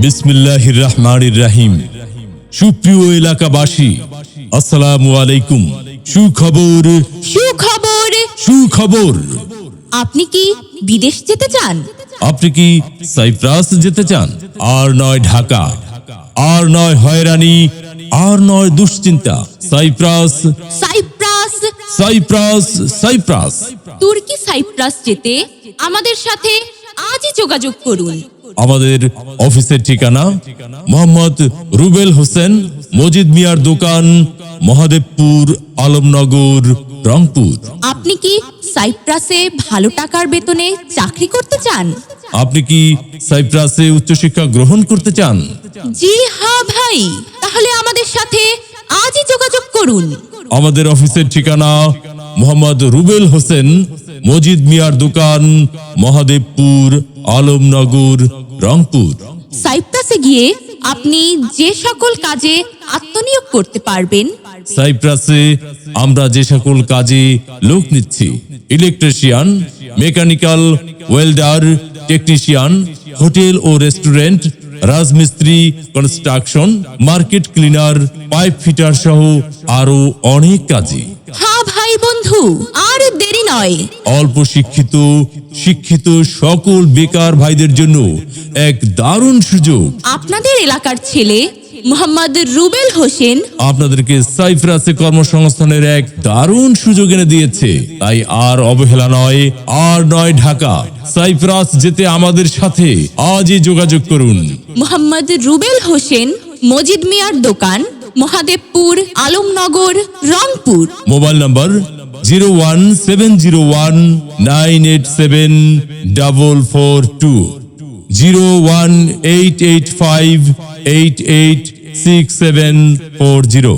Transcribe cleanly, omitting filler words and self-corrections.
বিসমিল্লাহির রহমানির রহিম। সুপ্রিয় এলাকাবাসী, আসসালামু আলাইকুম। সুখবর সুখবর। সুখবর। আপনি কি বিদেশ যেতে চান? আপনি কি সাইপ্রাস যেতে চান? আর নয় ঢাকা, আর নয় হয়রানি, আর নয় দুশ্চিন্তা। Cyprus Cyprus. Cyprus Cyprus. তুর্কি সাইপ্রাস যেতে আমাদের সাথে আজই যোগাযোগ করুন। আমাদের অফিসের ঠিকানা মোহাম্মদ রুবেল হোসেন, মজিদ মিয়ার দোকান, মহাদেবপুর, আলমনগর, রংপুর। আপনি কি সাইপ্রাসে ভালো টাকার বেতনে চাকরি করতে চান? আপনি কি সাইপ্রাসে উচ্চশিক্ষা গ্রহণ করতে চান? জি হ্যাঁ ভাই, তাহলে আমাদের সাথে আজই যোগাযোগ করুন। আমাদের অফিসের ঠিকানা মোহাম্মদ রুবেল হোসেন, মজিদ মিয়ার দোকান, মহাদেবপুর, আলমনগর, রংপুর। সাইপ্রাসে গিয়ে আপনি যে সকল কাজে আত্মনিয়োগ করতে পারবেন। সাইপ্রাসে আমরা যে সকল কাজে লোক নিচ্ছি: electrician, mechanical, welder, technician, hotel ও রেস্টুরেন্ট, রাজমিস্ত্রি, construction, market cleaner, pipe fitter সহ আরো অনেক কাজে। হ্যাঁ ভাই বন্ধু, আর দেরি নয়। অল্প শিক্ষিত, শিক্ষিত সকল বেকার ভাইদের জন্য এক দারুণ সুযোগ। আপনাদের এলাকার ছেলে মোহাম্মদ রুবেল হোসেন আপনাদেরকে সাইপ্রাসে কর্মসংস্থানের এক দারুণ সুযোগ এনে দিয়েছে। তাই আর অবহেলা নয়, আর নয় ঢাকা। সাইপ্রাস যেতে আমাদের সাথে আজই যোগাযোগ করুন। মোহাম্মদ রুবেল হোসেন, মজিদ মিয়ার দোকান, মহাদেবপুর, আলমনগর, রংপুর। Mobile number 01701987442, 01885886740।